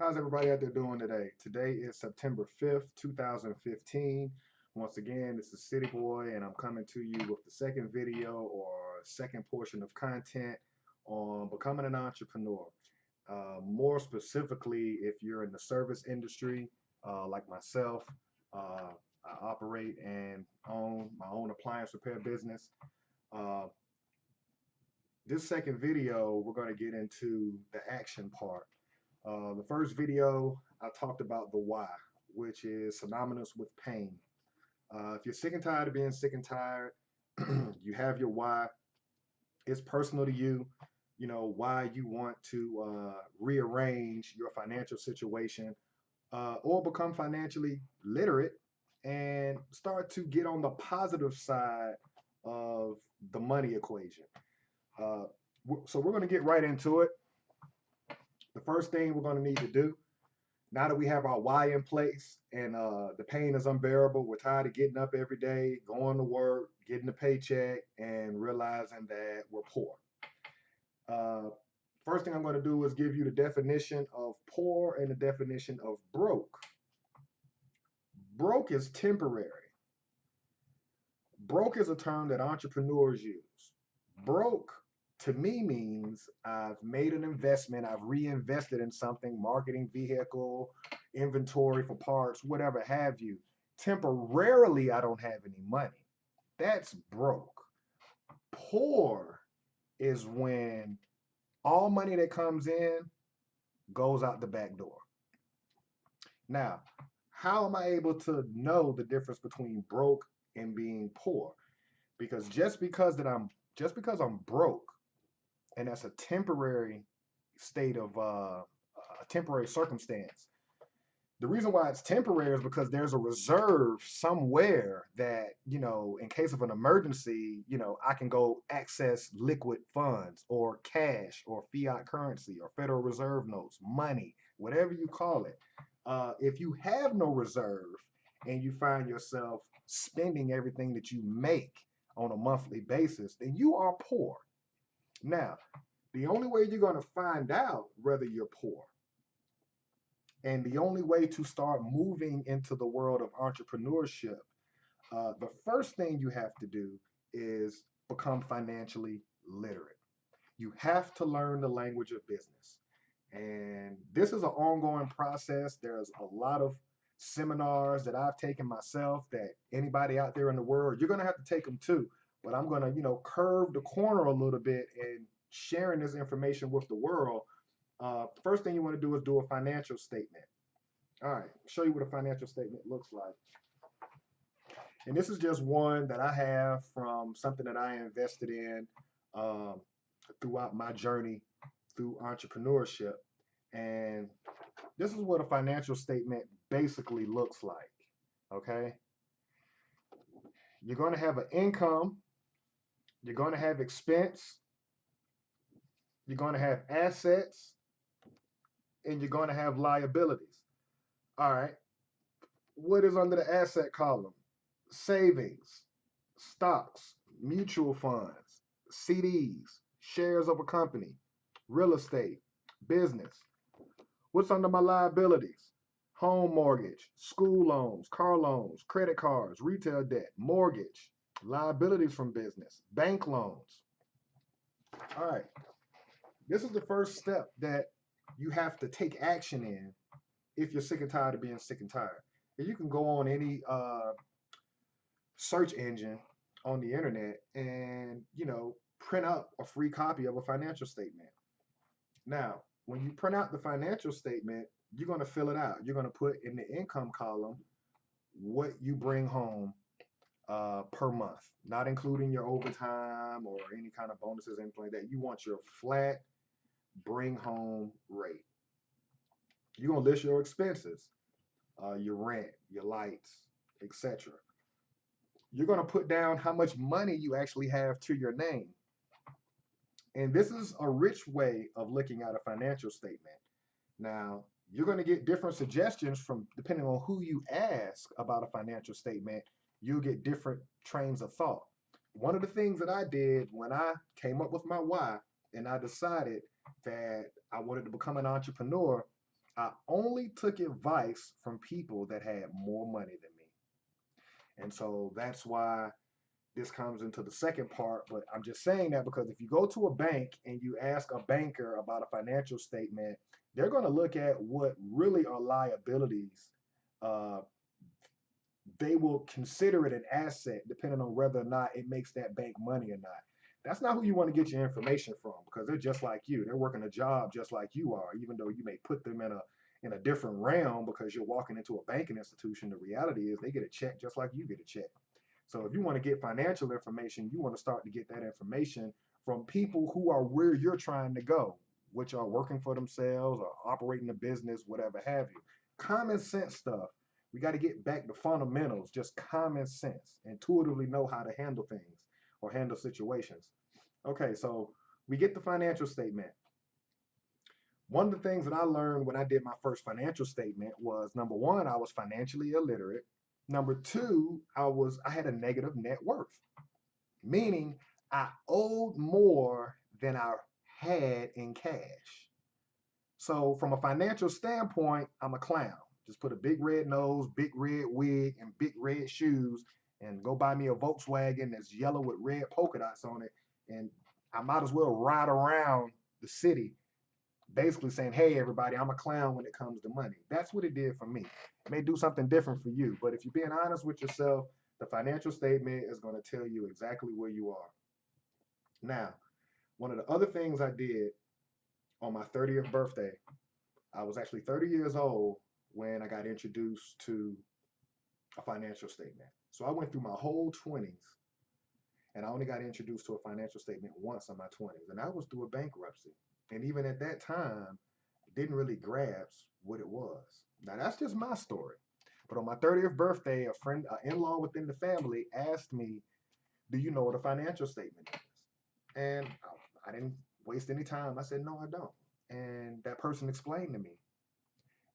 How's everybody out there doing today? Today is September 5th, 2015. Once again, this is City Boy, and I'm coming to you with the second video or second portion of content on becoming an entrepreneur. More specifically, if you're in the service industry, like myself, I operate and own my own appliance repair business. Uh, this second video, we're going to get into the action part. The first video, I talked about the why, which is synonymous with pain. If you're sick and tired of being sick and tired, you have your why. It's personal to you, why you want to rearrange your financial situation or become financially literate and start to get on the positive side of the money equation. Uh, so we're going to get right into it. The first thing we're going to need to do, now that we have our why in place and the pain is unbearable, we're tired of getting up every day, going to work, getting a paycheck, and realizing that we're poor. Uh, First thing I'm going to do is give you the definition of poor and the definition of broke. Broke is temporary. Broke is a term that entrepreneurs use. Broke to me means I've made an investment, I've reinvested in something, marketing, vehicle, inventory for parts, whatever have you. Temporarily, I don't have any money. That's broke. Poor is when all money that comes in goes out the back door. Now, how am I able to know the difference between broke and being poor? Because just because I'm broke, and that's a temporary state of a temporary circumstance. The reason why it's temporary is because there's a reserve somewhere that, in case of an emergency, I can go access liquid funds or cash or fiat currency or Federal Reserve notes, money, whatever you call it. If you have no reserve and you find yourself spending everything that you make on a monthly basis, then you are poor. Now, the only way you're going to find out whether you're poor and the only way to start moving into the world of entrepreneurship, the first thing you have to do is become financially literate. You have to learn the language of business. And this is an ongoing process. There's a lot of seminars that I've taken myself that anybody out there in the world, you're going to have to take them too. But I'm going to, curve the corner a little bit and sharing this information with the world. First thing you want to do is do a financial statement. All right, show you what a financial statement looks like. And this is just one that I have from something that I invested in um, throughout my journey through entrepreneurship. And this is what a financial statement basically looks like. Okay. You're going to have an income, you're going to have expense, you're going to have assets, and you're going to have liabilities. All right. What is under the asset column? Savings, stocks, mutual funds, CDs, shares of a company, real estate, business. What's under my liabilities? Home mortgage, school loans, car loans, credit cards, retail debt, mortgage, liabilities from business, bank loans. All right. This is the first step that you have to take action in if you're sick and tired of being sick and tired. And you can go on any search engine on the internet and, print up a free copy of a financial statement. Now, when you print out the financial statement, you're going to fill it out. You're going to put in the income column what you bring home per month, not including your overtime or any kind of bonuses, anything like that. You want your flat bring home rate. You're going to list your expenses, your rent, your lights, etc. You're going to put down how much money you actually have to your name. And this is a rich way of looking at a financial statement. Now, you're going to get different suggestions from depending on who you ask about a financial statement, you'll get different trains of thought. One of the things that I did when I came up with my why and I decided that I wanted to become an entrepreneur, I only took advice from people that had more money than me. And so that's why this comes into the second part. But I'm just saying that because if you go to a bank and you ask a banker about a financial statement, they're going to look at what really are liabilities. Uh, they will consider it an asset depending on whether or not it makes that bank money or not. That's not who you want to get your information from because they're just like you. They're working a job just like you are, even though you may put them in a different realm because you're walking into a banking institution. The reality is they get a check just like you get a check. So if you want to get financial information, you want to start to get that information from people who are where you're trying to go, which are working for themselves or operating a business, whatever have you. Common sense stuff. We got to get back to fundamentals, just common sense, intuitively know how to handle things or handle situations. Okay, so we get the financial statement. One of the things that I learned when I did my first financial statement was number one, I was financially illiterate. Number two, I had a negative net worth, meaning I owed more than I had in cash. So from a financial standpoint, I'm a clown. Just put a big red nose, big red wig, and big red shoes, and go buy me a Volkswagen that's yellow with red polka dots on it, and I might as well ride around the city basically saying, hey, everybody, I'm a clown when it comes to money. That's what it did for me. It may do something different for you, but if you're being honest with yourself, the financial statement is going to tell you exactly where you are. Now, one of the other things I did on my 30th birthday, I was actually 30 years old when I got introduced to a financial statement. So I went through my whole 20s and I only got introduced to a financial statement once in my 20s, and that was through a bankruptcy. And even at that time, didn't really grasp what it was. Now that's just my story. But on my 30th birthday, a friend, an in-law within the family, asked me, "Do you know what a financial statement is?" And I didn't waste any time. I said, "No, I don't." And that person explained to me,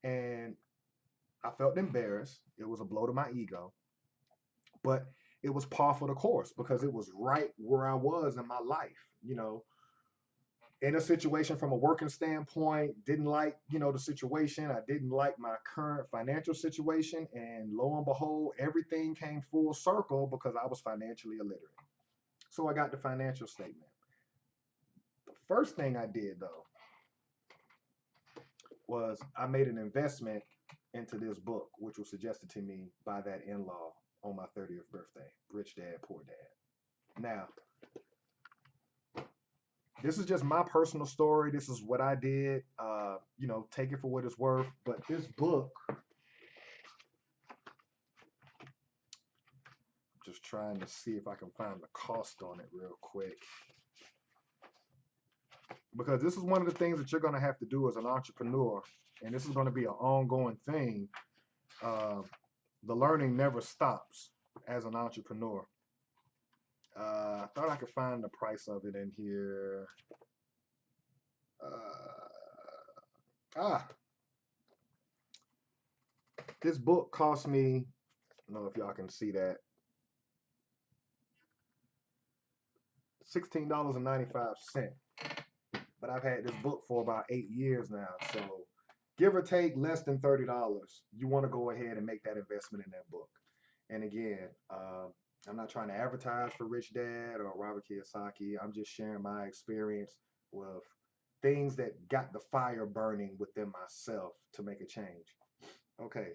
and I felt embarrassed. It was a blow to my ego, but it was par for the course because it was right where I was in my life. In a situation from a working standpoint, didn't like, the situation. I didn't like my current financial situation. And lo and behold, everything came full circle because I was financially illiterate. So I got the financial statement. The first thing I did though was I made an investment into this book, which was suggested to me by that in-law on my 30th birthday, Rich Dad, Poor Dad. Now, this is just my personal story. This is what I did. Take it for what it's worth. But this book, just trying to see if I can find the cost on it real quick. Because this is one of the things that you're going to have to do as an entrepreneur. And this is going to be an ongoing thing. The learning never stops as an entrepreneur. I thought I could find the price of it in here. This book cost me, I don't know if y'all can see that, $16.95. But I've had this book for about 8 years now. So give or take less than $30, you want to go ahead and make that investment in that book. And again, I'm not trying to advertise for Rich Dad or Robert Kiyosaki. I'm just sharing my experience with things that got the fire burning within myself to make a change. Okay,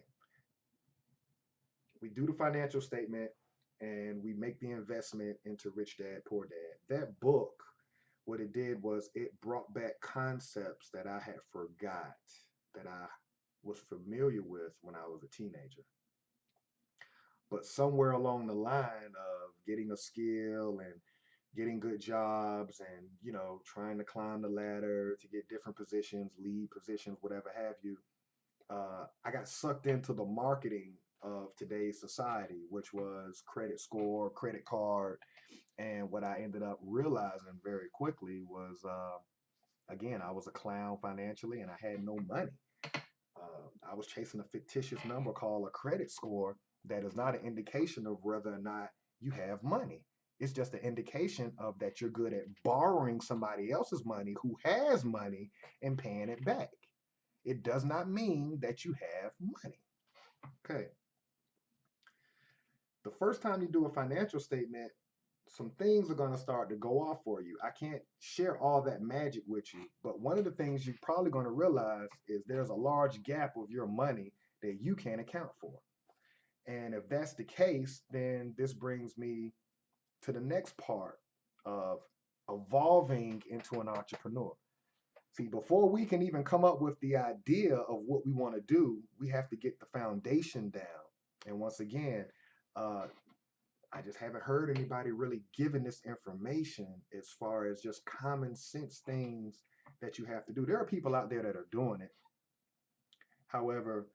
we do the financial statement and we make the investment into Rich Dad, Poor Dad. That book, what it did was it brought back concepts that I had forgot, that I was familiar with when I was a teenager. But somewhere along the line of getting a skill and getting good jobs and, trying to climb the ladder to get different positions, lead positions, whatever have you, I got sucked into the marketing of today's society, which was credit score, credit card. And what I ended up realizing very quickly was, again, I was a clown financially and I had no money. I was chasing a fictitious number called a credit score that is not an indication of whether or not you have money. It's just an indication of that you're good at borrowing somebody else's money who has money and paying it back. It does not mean that you have money. Okay. The first time you do a financial statement, some things are going to start to go off for you. I can't share all that magic with you, but one of the things you're probably going to realize is there's a large gap of your money that you can't account for. And if that's the case, then this brings me to the next part of evolving into an entrepreneur. See, before we can even come up with the idea of what we want to do, we have to get the foundation down. And once again, uh, I just haven't heard anybody really giving this information as far as just common sense things that you have to do. There are people out there that are doing it. However,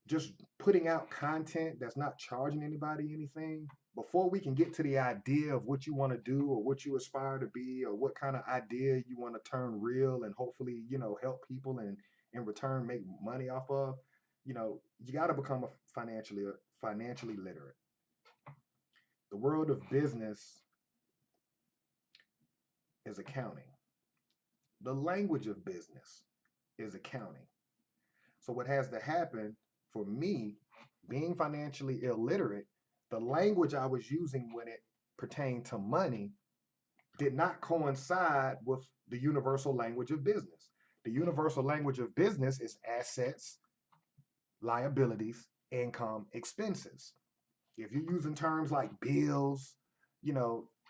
just putting out content that's not charging anybody anything, before we can get to the idea of what you want to do or what you aspire to be or what kind of idea you want to turn real and hopefully, help people and in return make money off of, you got to become a financially literate. The world of business is accounting. The language of business is accounting. So what has to happen for me, being financially illiterate, the language I was using when it pertained to money did not coincide with the universal language of business. The universal language of business is assets, liabilities, income, expenses. If you're using terms like bills,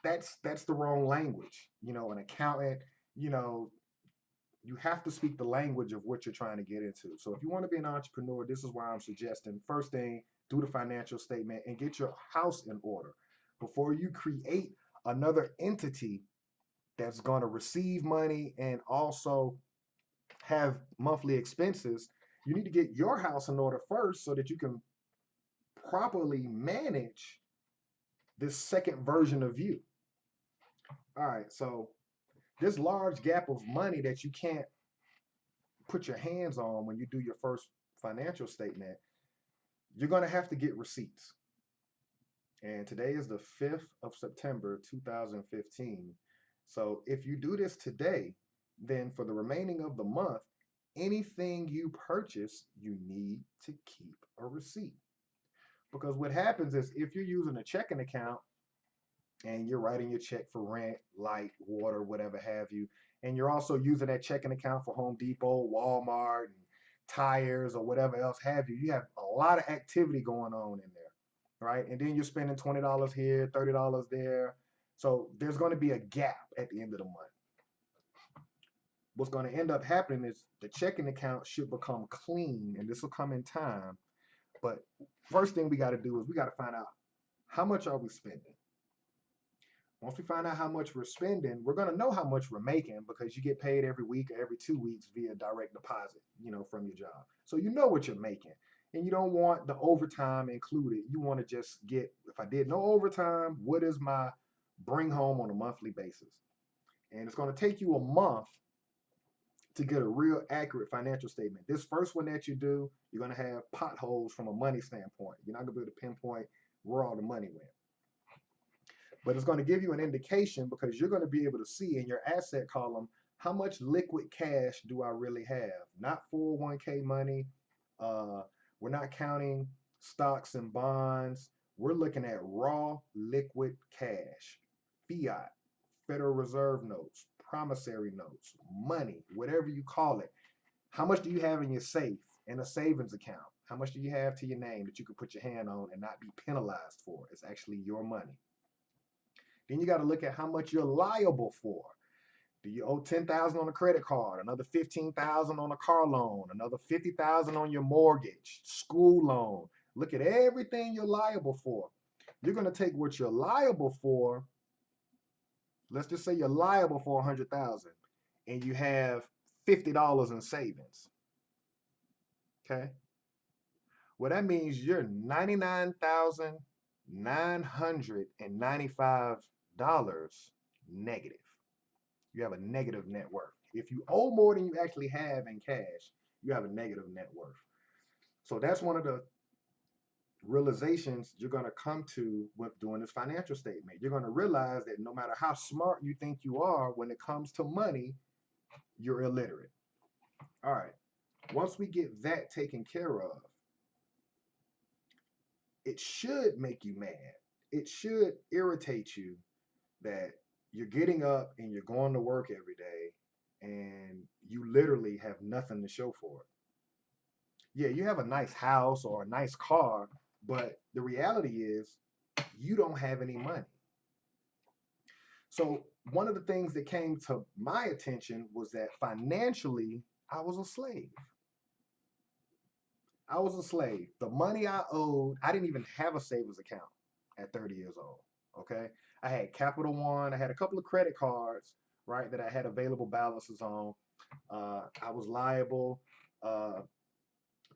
that's the wrong language. An accountant, you know, you have to speak the language of what you're trying to get into. So if you want to be an entrepreneur, this is why I'm suggesting first thing, do the financial statement and get your house in order before you create another entity that's going to receive money and also have monthly expenses. You need to get your house in order first so that you can properly manage this second version of you. All right, so this large gap of money that you can't put your hands on when you do your first financial statement, you're going to have to get receipts. And today is the 5th of September, 2015. So if you do this today, then for the remaining of the month, anything you purchase, you need to keep a receipt. Because what happens is if you're using a checking account and you're writing your check for rent, light, water, whatever have you, and you're also using that checking account for Home Depot, Walmart, and tires or whatever else have you, you have a lot of activity going on in there, right? And then you're spending $20 here, $30 there. So there's going to be a gap at the end of the month. What's going to end up happening is the checking account should become clean, and this will come in time. But first thing we got to do is we got to find out how much are we spending. Once we find out how much we're spending, we're going to know how much we're making because you get paid every week or every 2 weeks via direct deposit, from your job. So you know what you're making. And you don't want the overtime included. You want to just get, if I did no overtime, what is my bring home on a monthly basis? And it's going to take you a month to get a real accurate financial statement. This first one that you do, you're going to have potholes from a money standpoint. You're not going to be able to pinpoint where all the money went. But it's going to give you an indication because you're going to be able to see in your asset column how much liquid cash do I really have. Not 401k money. We're not counting stocks and bonds. We're looking at raw liquid cash, fiat, Federal Reserve notes, promissory notes, money, whatever you call it. How much do you have in your safe, in a savings account? How much do you have to your name that you could put your hand on and not be penalized for? It's actually your money. Then you got to look at how much you're liable for. Do you owe $10,000 on a credit card, another $15,000 on a car loan, another $50,000 on your mortgage, school loan? Look at everything you're liable for. You're going to take what you're liable for. Let's just say you're liable for $100,000 and you have $50 in savings. Okay. Well, that means you're $99,995 negative. You have a negative net worth. If you owe more than you actually have in cash, you have a negative net worth. So that's one of the realizations you're going to come to with doing this financial statement. You're going to realize that no matter how smart you think you are, when it comes to money, you're illiterate. All right. Once we get that taken care of, it should make you mad. It should irritate you that you're getting up and you're going to work every day and you literally have nothing to show for it. Yeah, you have a nice house or a nice car, but the reality is you don't have any money. So, one of the things that came to my attention was that financially, I was a slave. I was a slave. The money I owed, I didn't even have a savings account at 30 years old. Okay. I had Capital One, I had a couple of credit cards, right, that I had available balances on. I was liable uh,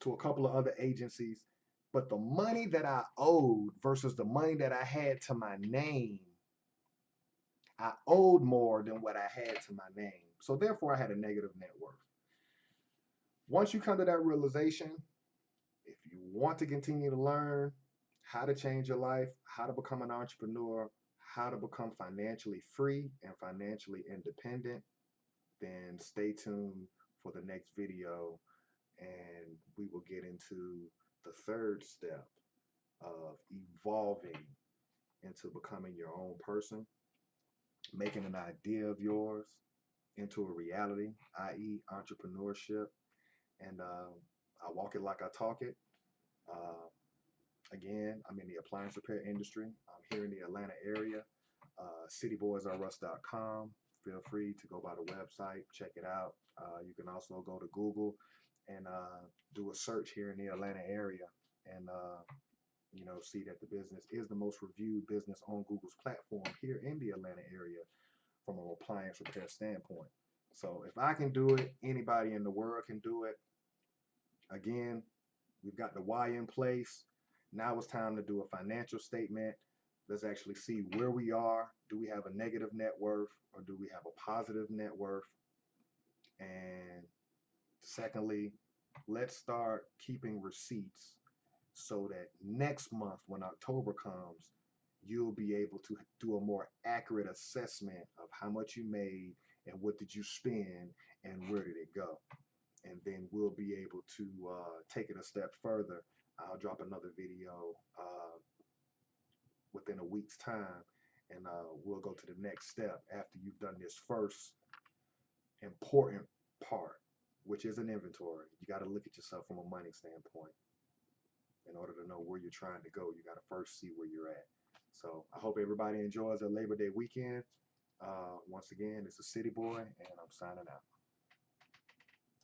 to a couple of other agencies, but the money that I owed versus the money that I had to my name, I owed more than what I had to my name. So therefore, I had a negative net worth. Once you come to that realization, if you want to continue to learn how to change your life, how to become an entrepreneur, how to become financially free and financially independent, then stay tuned for the next video and we will get into the third step of evolving into becoming your own person, making an idea of yours into a reality, i.e., entrepreneurship. And I walk it like I talk it. Uh, Again, I'm in the appliance repair industry. I'm here in the Atlanta area. Cityboysrus.com. Feel free to go by the website, check it out. You can also go to Google and do a search here in the Atlanta area and see that the business is the most reviewed business on Google's platform here in the Atlanta area from an appliance repair standpoint. So if I can do it, anybody in the world can do it. Again, we've got the why in place. Now it's time to do a financial statement. Let's actually see where we are. Do we have a negative net worth or do we have a positive net worth? And secondly, let's start keeping receipts so that next month when October comes, you'll be able to do a more accurate assessment of how much you made and what did you spend and where did it go. And then we'll be able to take it a step further. I'll drop another video within a week's time, and we'll go to the next step after you've done this first important part, which is an inventory. You got to look at yourself from a money standpoint. In order to know where you're trying to go, you got to first see where you're at. So I hope everybody enjoys their Labor Day weekend. Once again, it's a City Boy, and I'm signing out.